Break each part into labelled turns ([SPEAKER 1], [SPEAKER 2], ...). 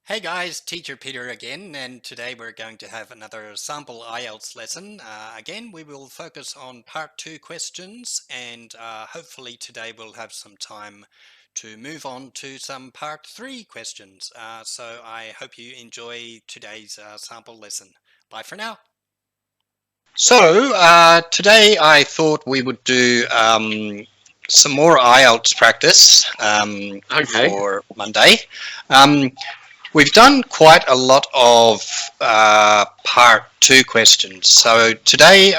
[SPEAKER 1] Hey guys, Teacher Peter again, and today we're going to have another sample IELTS lesson. Again, we will focus on part 2 questions, and hopefully today we'll have some time to move on to some part 3 questions. So I hope you enjoy today's sample lesson. Bye for now. So today I thought we would do some more IELTS practice for Monday. We've done quite a lot of part 2 questions. So today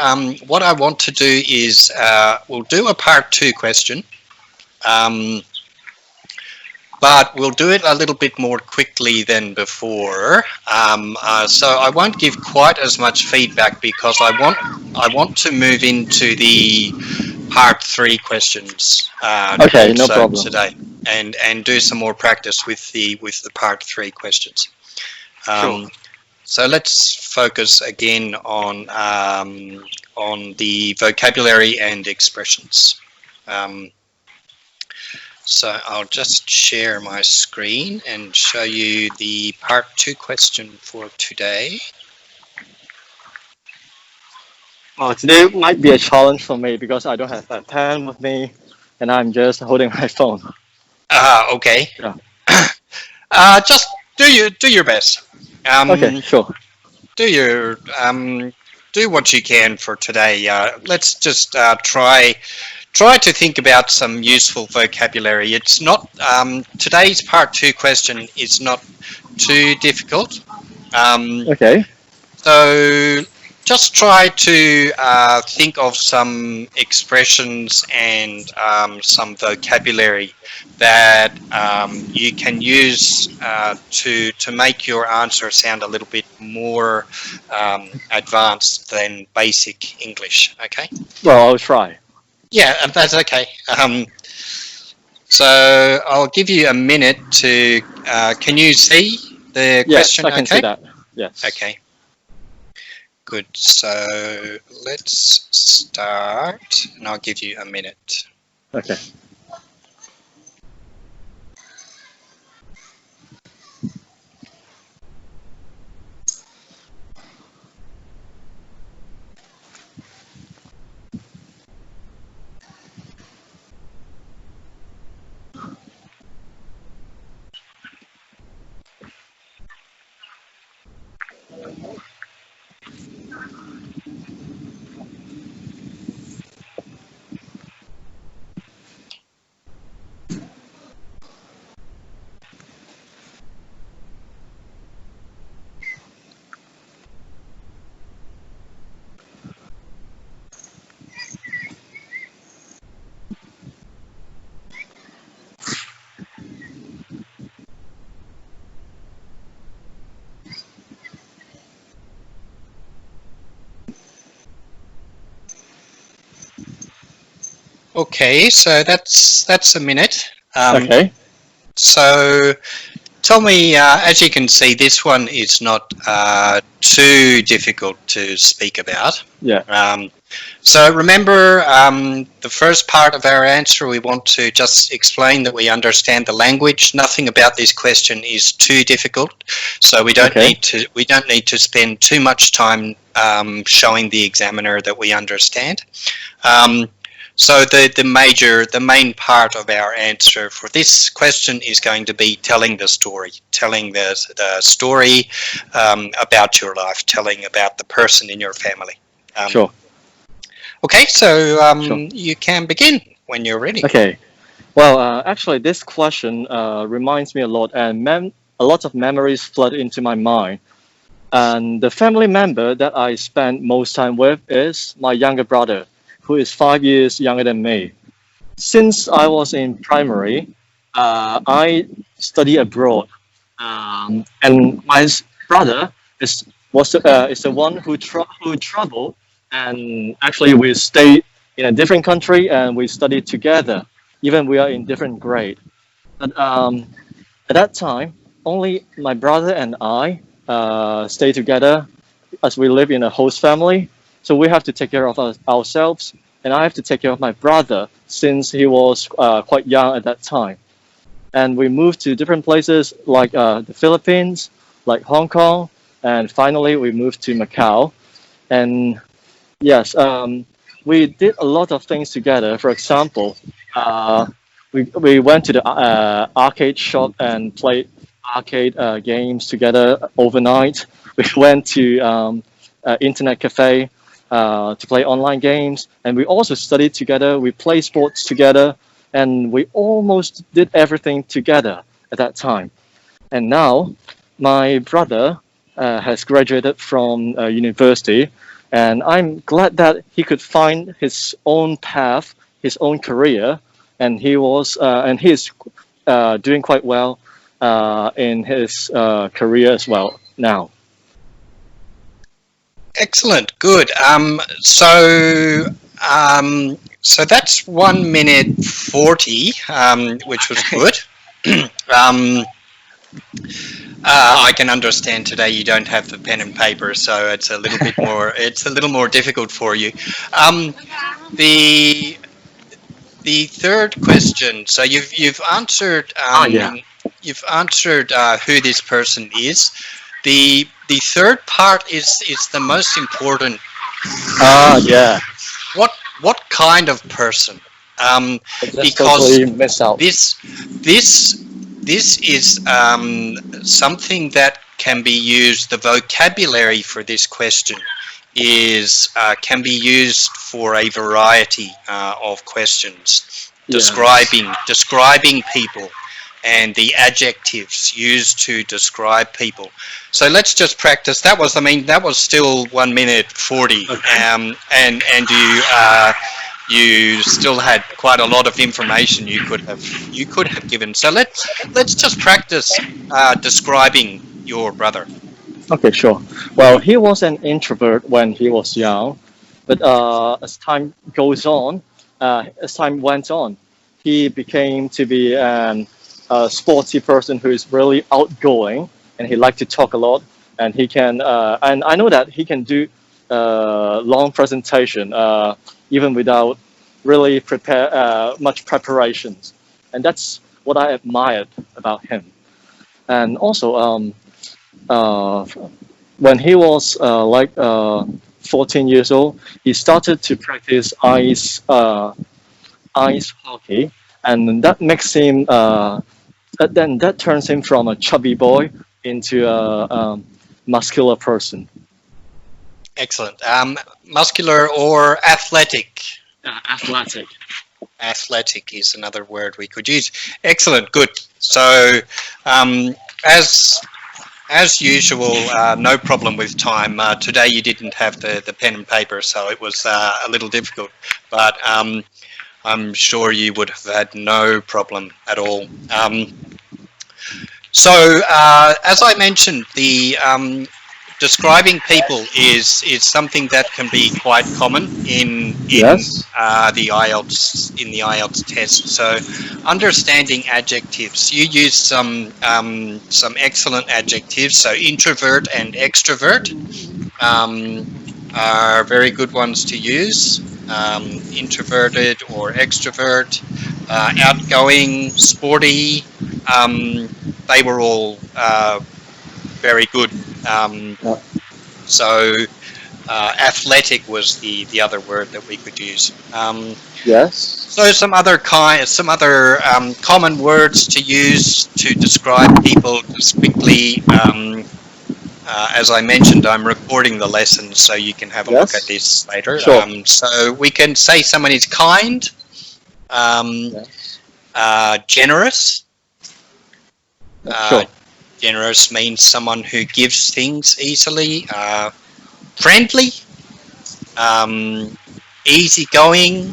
[SPEAKER 1] what I want to do is we'll do a part 2 question, but we'll do it a little bit more quickly than before. So I won't give quite as much feedback because I want to move into the part 3 questions
[SPEAKER 2] Okay, no problem.
[SPEAKER 1] today. And do some more practice with the part 3 questions.
[SPEAKER 2] Sure.
[SPEAKER 1] So let's focus again on the vocabulary and expressions. So I'll just share my screen and show you the part 2 question for today.
[SPEAKER 2] Well, today might be a challenge for me because I don't have a pen with me and I'm just holding my phone.
[SPEAKER 1] Okay.
[SPEAKER 2] Yeah.
[SPEAKER 1] Just do your best.
[SPEAKER 2] Okay, sure.
[SPEAKER 1] Do what you can for today. Let's just try to think about some useful vocabulary. It's not today's part 2 question is not too difficult.
[SPEAKER 2] Okay.
[SPEAKER 1] So just try to think of some expressions and some vocabulary that you can use to make your answer sound a little bit more advanced than basic English. Okay?
[SPEAKER 2] Well, I'll try.
[SPEAKER 1] Yeah, that's okay. So I'll give you a minute to. Can you see the question?
[SPEAKER 2] Yes, I can see that. Yes.
[SPEAKER 1] Okay. Good. So let's start, and I'll give you a minute.
[SPEAKER 2] Okay.
[SPEAKER 1] Okay, so that's a minute.
[SPEAKER 2] Okay.
[SPEAKER 1] So tell me, as you can see, this one is not too difficult to speak about.
[SPEAKER 2] Yeah.
[SPEAKER 1] So remember, the first part of our answer, we want to just explain that we understand the language. Nothing about this question is too difficult, so we don't need to spend too much time showing the examiner that we understand. So the main part of our answer for this question is going to be telling the story about your life, telling about the person in your family.
[SPEAKER 2] Sure.
[SPEAKER 1] Okay, so
[SPEAKER 2] Sure.
[SPEAKER 1] you can begin when you're ready.
[SPEAKER 2] Okay. Well, actually, this question reminds me a lot, and a lot of memories flood into my mind. And the family member that I spend most time with is my younger brother, who is 5 years younger than me. Since I was in primary, I study abroad, and my brother is the one who traveled, and actually we stayed in a different country and we studied together, even we are in different grade. But at that time, only my brother and I stay together as we live in a host family. So we have to take care of ourselves, and I have to take care of my brother since he was quite young at that time. and we moved to different places like the Philippines, like Hong Kong, and finally we moved to Macau. And yes, we did a lot of things together. For example, uh, we went to the arcade shop and played arcade games together overnight. We went to internet cafe to play online games, and we also studied together. We played sports together, and we almost did everything together at that time. And now, my brother has graduated from university, and I'm glad that he could find his own path, his own career, and he is doing quite well in his career as well now.
[SPEAKER 1] Excellent, good. So that's 1 minute 40, which was good. um, I can understand today you don't have the pen and paper, so it's a little bit more. It's a little more difficult for you. Um, the the third question. So you've answered
[SPEAKER 2] Yeah.
[SPEAKER 1] you've answered who this person is. The third part is the most important.
[SPEAKER 2] Yeah.
[SPEAKER 1] What kind of person?
[SPEAKER 2] I just
[SPEAKER 1] Because
[SPEAKER 2] totally missed out.
[SPEAKER 1] this this is something that can be used. The vocabulary for this question is can be used for a variety of questions,
[SPEAKER 2] Yes.
[SPEAKER 1] describing people, and the adjectives used to describe people. So let's just practice. That was still 1 minute 40,
[SPEAKER 2] Okay.
[SPEAKER 1] and you still had quite a lot of information you could have given. So let's just practice describing your brother.
[SPEAKER 2] Okay, sure. Well, he was an introvert when he was young, but as time went on, he became to be a sporty person who is really outgoing, and he liked to talk a lot. And and I know that he can do long presentation even without really prepare much preparations, and that's what I admired about him. And also, uh, when he was 14 years old, he started to practice ice hockey, and that makes him that turns him from a chubby boy into a muscular person.
[SPEAKER 1] Excellent. Muscular or athletic?
[SPEAKER 2] Athletic.
[SPEAKER 1] Athletic is another word we could use. Excellent. Good. So, um, as as usual, no problem with time. Today you didn't have the pen and paper, so it was a little difficult. But I'm sure you would have had no problem at all. As I mentioned, the describing people is something that can be quite common in
[SPEAKER 2] Yes.
[SPEAKER 1] the IELTS test. So, understanding adjectives, you use some excellent adjectives. So, introvert and extrovert are very good ones to use. Introverted or extrovert, outgoing, sporty. They were all very good.
[SPEAKER 2] Yeah.
[SPEAKER 1] So athletic was the other word that we could use.
[SPEAKER 2] Yes.
[SPEAKER 1] So some other common words to use to describe people just quickly. As I mentioned, I'm recording the lesson, so you can have a look at
[SPEAKER 2] Yes.
[SPEAKER 1] this later.
[SPEAKER 2] Sure.
[SPEAKER 1] So we can say someone is kind,
[SPEAKER 2] Yes.
[SPEAKER 1] generous.
[SPEAKER 2] Sure.
[SPEAKER 1] Generous means someone who gives things easily. Friendly, easygoing.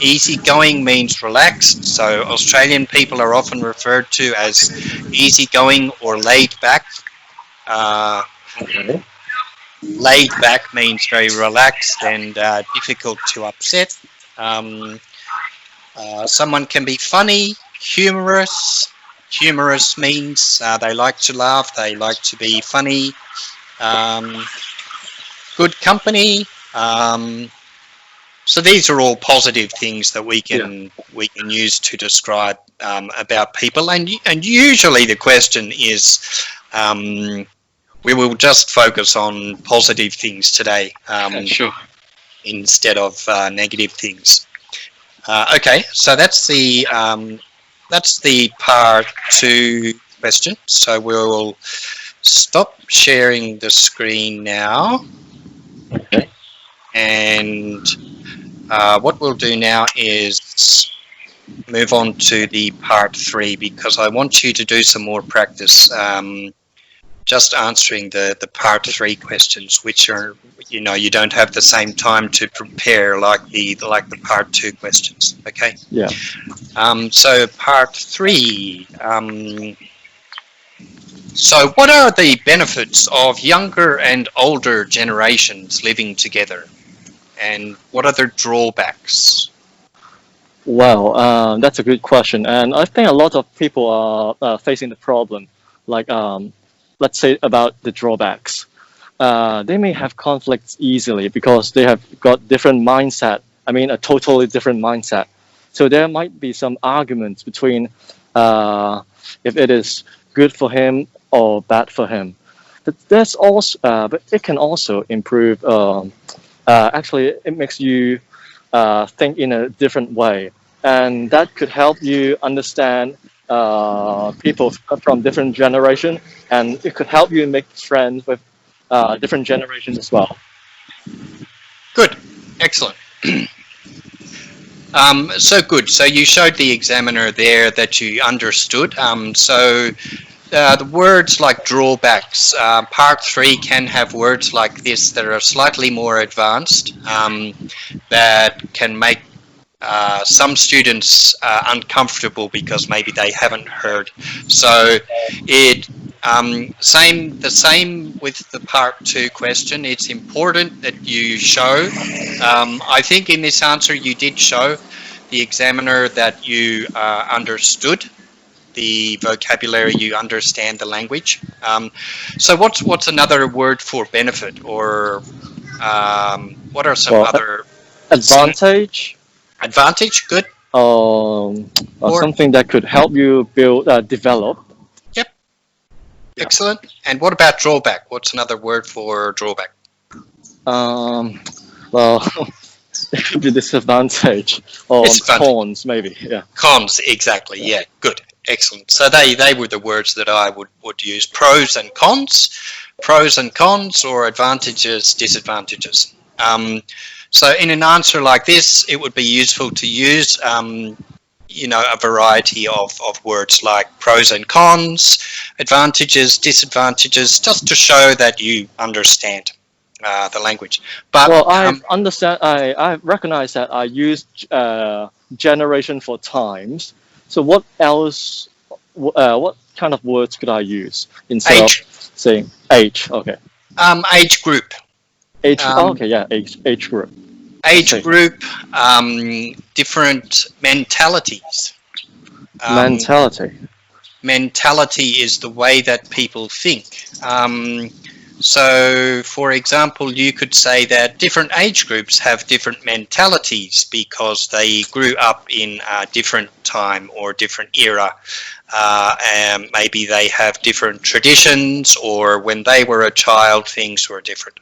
[SPEAKER 1] Easygoing means relaxed. So Australian people are often referred to as easygoing or laid back.
[SPEAKER 2] Okay.
[SPEAKER 1] Laid back means very relaxed and difficult to upset. Someone can be funny, humorous. Humorous means they like to laugh, they like to be funny. Good company. So these are all positive things that we
[SPEAKER 2] Yeah,
[SPEAKER 1] can use to describe about people, and usually the question is, we will just focus on positive things today
[SPEAKER 2] sure.
[SPEAKER 1] instead of negative things. Okay, so that's the part 2 question. So we'll stop sharing the screen now,
[SPEAKER 2] Okay.
[SPEAKER 1] and what we'll do now is move on to the part 3, because I want you to do some more practice just answering the part 3 questions, which are, you don't have the same time to prepare like the part 2 questions. Okay.
[SPEAKER 2] Yeah.
[SPEAKER 1] So part 3. So what are the benefits of younger and older generations living together, and what are their drawbacks?
[SPEAKER 2] Well, that's a good question, and I think a lot of people are facing the problem. Like, let's say about the drawbacks. They may have conflicts easily because they have got different mindset. I mean, a totally different mindset. So there might be some arguments between if it is good for him or bad for him. But it can also improve. Actually, it makes you think in a different way, and that could help you understand people from different generation, and it could help you make friends with different generations as well.
[SPEAKER 1] Good, excellent. So good. So you showed the examiner there that you understood. The words like drawbacks, part 3 can have words like this that are slightly more advanced, that can make some students uncomfortable because maybe they haven't heard. So the same with the part 2 question. It's important that you show. I think in this answer you did show the examiner that you understood the vocabulary, you understand the language. So what's another word for benefit, or what are some
[SPEAKER 2] Well,
[SPEAKER 1] other
[SPEAKER 2] advantage,
[SPEAKER 1] advantage? Good.
[SPEAKER 2] or
[SPEAKER 1] Or
[SPEAKER 2] something that could help you develop.
[SPEAKER 1] yep,
[SPEAKER 2] Yeah.
[SPEAKER 1] excellent. And what about drawback? What's another word for drawback?
[SPEAKER 2] Well, it could be disadvantage or
[SPEAKER 1] Disadvantage.
[SPEAKER 2] cons, maybe. Yeah.
[SPEAKER 1] Cons, exactly. Yeah, good, excellent. So they were the words that I would use: pros and cons, or advantages, disadvantages. So in an answer like this, it would be useful to use a variety of words like pros and cons, advantages, disadvantages, just to show that you understand the language. But
[SPEAKER 2] Well, I understand. I recognize that I used generation for times. So what else? What kind of words could I use instead of
[SPEAKER 1] age
[SPEAKER 2] saying age? Okay,
[SPEAKER 1] age group.
[SPEAKER 2] age. Oh,
[SPEAKER 1] Um,
[SPEAKER 2] okay, yeah, age group.
[SPEAKER 1] Age group, different mentalities.
[SPEAKER 2] Mentality.
[SPEAKER 1] Mentality is the way that people think. So, for example, you could say that different age groups have different mentalities because they grew up in a different time or different era. And maybe they have different traditions, or when they were a child, things were different.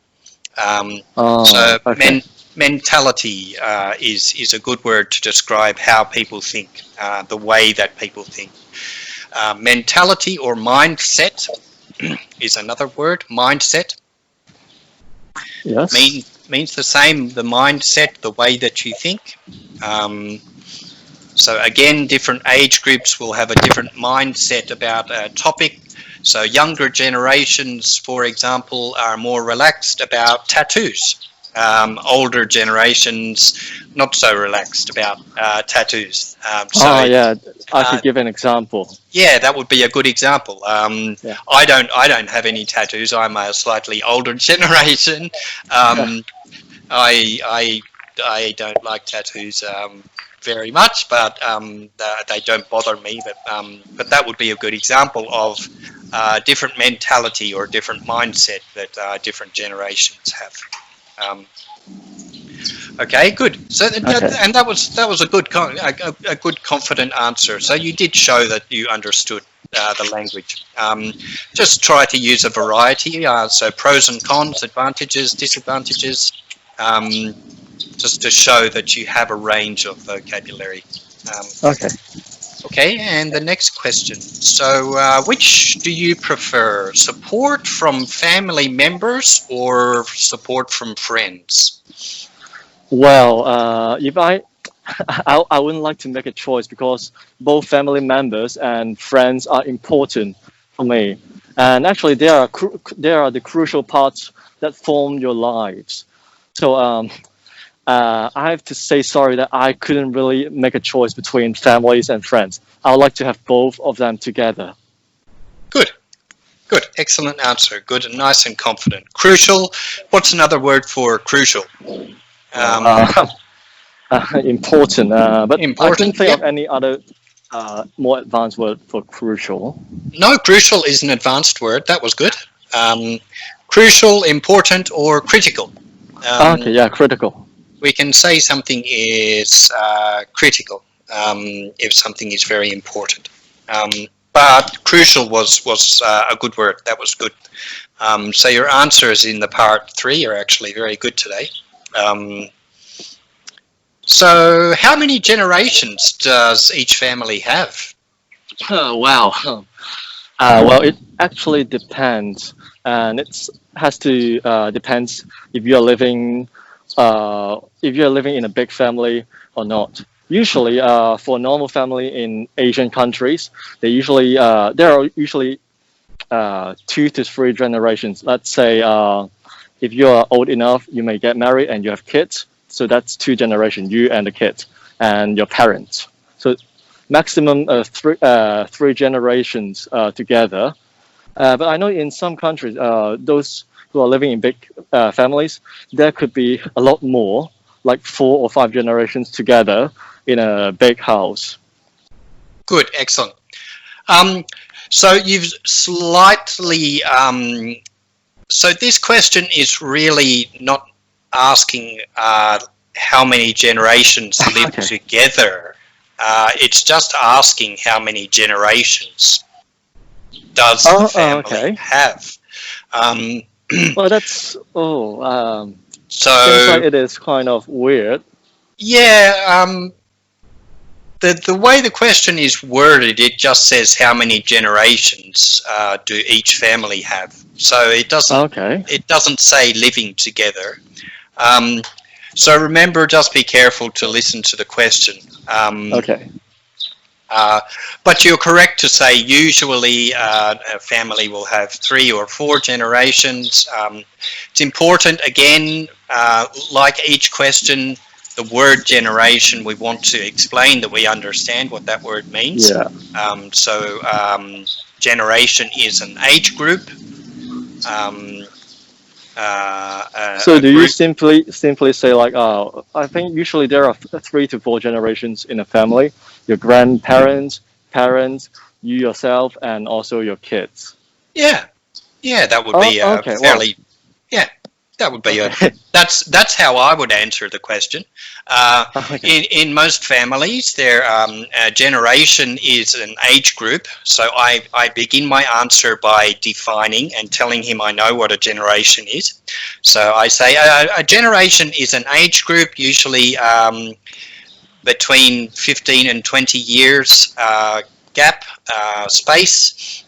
[SPEAKER 1] So
[SPEAKER 2] Okay.
[SPEAKER 1] mentality is a good word to describe how people think, the way that people think. Mentality or mindset is another word. Mindset
[SPEAKER 2] Yes.
[SPEAKER 1] means the same. The mindset, the way that you think. So again, different age groups will have a different mindset about a topic. So younger generations, for example, are more relaxed about tattoos. Older generations, not so relaxed about tattoos.
[SPEAKER 2] Yeah, I
[SPEAKER 1] Uh,
[SPEAKER 2] could give an example.
[SPEAKER 1] yeah, that would be a good example.
[SPEAKER 2] Yeah.
[SPEAKER 1] I don't have any tattoos. I'm a slightly older generation. I don't like tattoos very much, but they don't bother me. But that would be a good example of different mentality or different mindset that different generations have. Okay, good. So,
[SPEAKER 2] Okay.
[SPEAKER 1] and that was a good, a good, confident answer. So you did show that you understood the language. Just try to use a variety. So pros and cons, advantages, disadvantages, just to show that you have a range of vocabulary.
[SPEAKER 2] Okay.
[SPEAKER 1] Okay, and the next question. So, which do you prefer? Support from family members or support from friends?
[SPEAKER 2] Well, if I wouldn't like to make a choice because both family members and friends are important for me, and actually they are the crucial parts that form your lives. So I have to say sorry that I couldn't really make a choice between families and friends. I would like to have both of them together.
[SPEAKER 1] Good, good, excellent answer. Good and nice and confident. Crucial. What's another word for crucial?
[SPEAKER 2] Well, important, but I couldn't
[SPEAKER 1] Important.
[SPEAKER 2] think
[SPEAKER 1] Yep.
[SPEAKER 2] of any other more advanced word for crucial.
[SPEAKER 1] No, crucial is an advanced word. That was good. Crucial, important, or critical.
[SPEAKER 2] Okay, yeah, critical.
[SPEAKER 1] We can say something is critical if something is very important. But crucial was a good word. That was good. So your answers in the part 3 are actually very good today. So how many generations does each family have?
[SPEAKER 2] Oh, wow. Well, it actually depends, and it has to depends if you're living in a big family or not. Usually, for a normal family in Asian countries, there are usually 2 to 3 generations. Let's say if you are old enough, you may get married and you have kids. So that's 2 generations, you and the kids and your parents. So maximum 3 generations together. But I know in some countries, those who are living in big families, there could be a lot more, like 4 or 5 generations together in a big house.
[SPEAKER 1] Good, excellent. So you've slightly, so this question is really not asking how many generations live
[SPEAKER 2] Okay.
[SPEAKER 1] together. It's just asking how many generations does the family
[SPEAKER 2] Okay.
[SPEAKER 1] have. Um,
[SPEAKER 2] Well, seems like
[SPEAKER 1] so
[SPEAKER 2] it is kind of weird.
[SPEAKER 1] yeah, the way the question is worded, it just says how many generations do each family have. So it
[SPEAKER 2] Okay.
[SPEAKER 1] doesn't say living together. So remember, just be careful to listen to the question.
[SPEAKER 2] Okay.
[SPEAKER 1] But you're correct to say usually a family will have 3 or 4 generations. It's important, again, like each question, the word generation, we want to explain that we understand what that word means.
[SPEAKER 2] Yeah.
[SPEAKER 1] So generation is an age group.
[SPEAKER 2] So do you
[SPEAKER 1] Group.
[SPEAKER 2] simply say like, I think usually there are 3 to 4 generations in a family: your grandparents, parents, you yourself, and also your kids.
[SPEAKER 1] Yeah, yeah, that would
[SPEAKER 2] Oh,
[SPEAKER 1] be
[SPEAKER 2] okay. Wow.
[SPEAKER 1] fairly. Yeah, that would be
[SPEAKER 2] Okay.
[SPEAKER 1] that's how I would answer the question.
[SPEAKER 2] Okay.
[SPEAKER 1] In most families, their generation is an age group. So I begin my answer by defining and telling him I know what a generation is. So I say a generation is an age group, usually between 15 and 20 years gap space.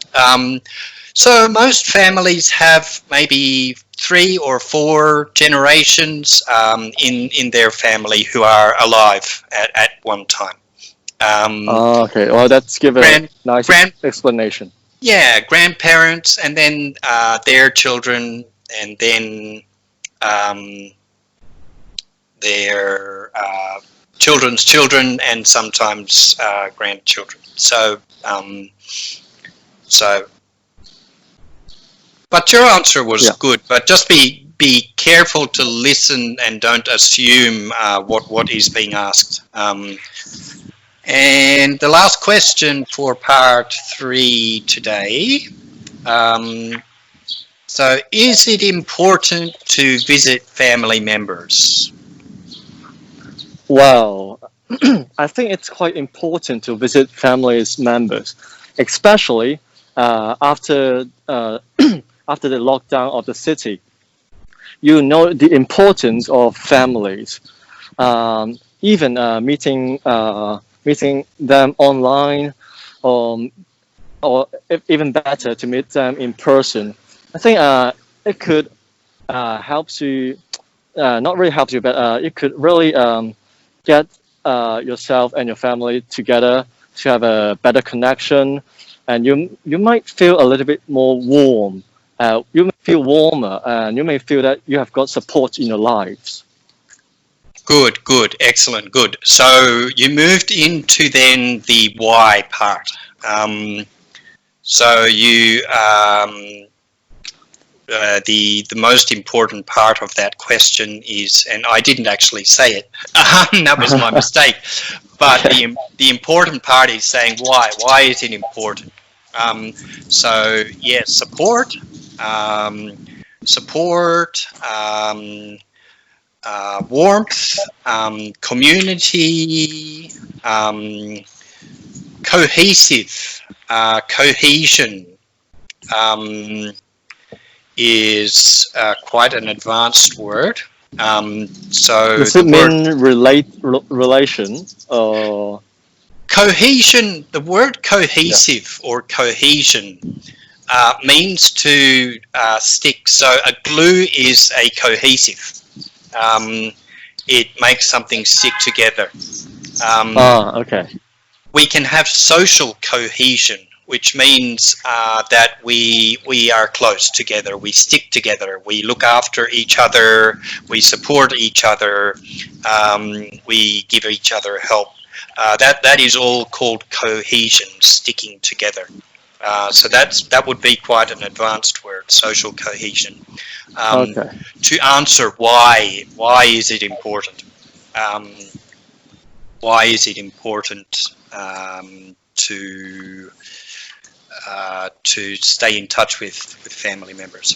[SPEAKER 1] So most families have maybe 3 or 4 generations in their family who are alive at one time.
[SPEAKER 2] Okay. Well, that's give a
[SPEAKER 1] Grand,
[SPEAKER 2] nice
[SPEAKER 1] grand,
[SPEAKER 2] explanation.
[SPEAKER 1] yeah, grandparents, and then their children, and then their children's children, and sometimes grandchildren. So, but your answer was
[SPEAKER 2] Yeah.
[SPEAKER 1] good. But just be careful to listen and don't assume what is being asked. And the last question for part 3 today. So, is it important to visit family members?
[SPEAKER 2] Well, I think it's quite important to visit families members, especially after the lockdown of the city. You know the importance of families. Even meeting them online, um, or even better to meet them in person. I think it could help you, not really help you, but it could really get yourself and your family together to have a better connection, and you might feel a little bit more warm. You may feel warmer, and you may feel that you have got support in your lives.
[SPEAKER 1] Good, good, excellent, good. So you moved into then the why part. So you the most important part of that question is, and I didn't actually say it. That was my mistake. But
[SPEAKER 2] Okay.
[SPEAKER 1] the important part is saying why. Why is it important? So yes, support, um, support, warmth, community, cohesive, cohesion. Um, is quite an advanced word. So
[SPEAKER 2] Does
[SPEAKER 1] the
[SPEAKER 2] it
[SPEAKER 1] word
[SPEAKER 2] mean relation or
[SPEAKER 1] cohesion, the word
[SPEAKER 2] yeah?
[SPEAKER 1] cohesive or cohesion means to stick. So a glue is a cohesive. Um, it makes something stick together. Um,
[SPEAKER 2] Ah, okay.
[SPEAKER 1] we can have social cohesion, which means that we are close together, we stick together, we look after each other, we support each other, we give each other help. That is all called cohesion, sticking together. So that would be quite an advanced word, social cohesion. Um,
[SPEAKER 2] Okay.
[SPEAKER 1] to answer why is it important? Um, why is it important to stay in touch with family members?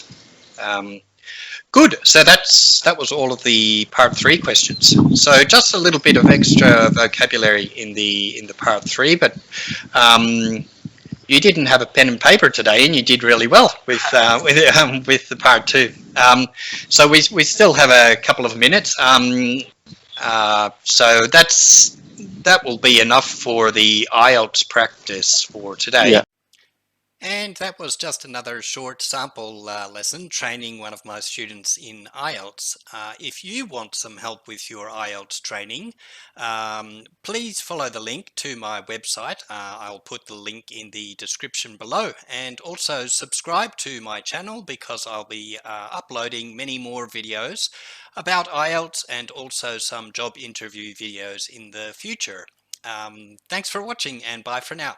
[SPEAKER 1] Good. So that was all of the part 3 questions. So just a little bit of extra vocabulary in the part 3, but you didn't have a pen and paper today, and you did really well with with the part 2. So we still have a couple of minutes. So that will be enough for the IELTS practice for today.
[SPEAKER 2] Yeah.
[SPEAKER 1] And that was just another short sample lesson training one of my students in IELTS. If you want some help with your IELTS training, please follow the link to my website. I'll put the link in the description below, and also subscribe to my channel because I'll be uploading many more videos about IELTS and also some job interview videos in the future. Thanks for watching, and bye for now.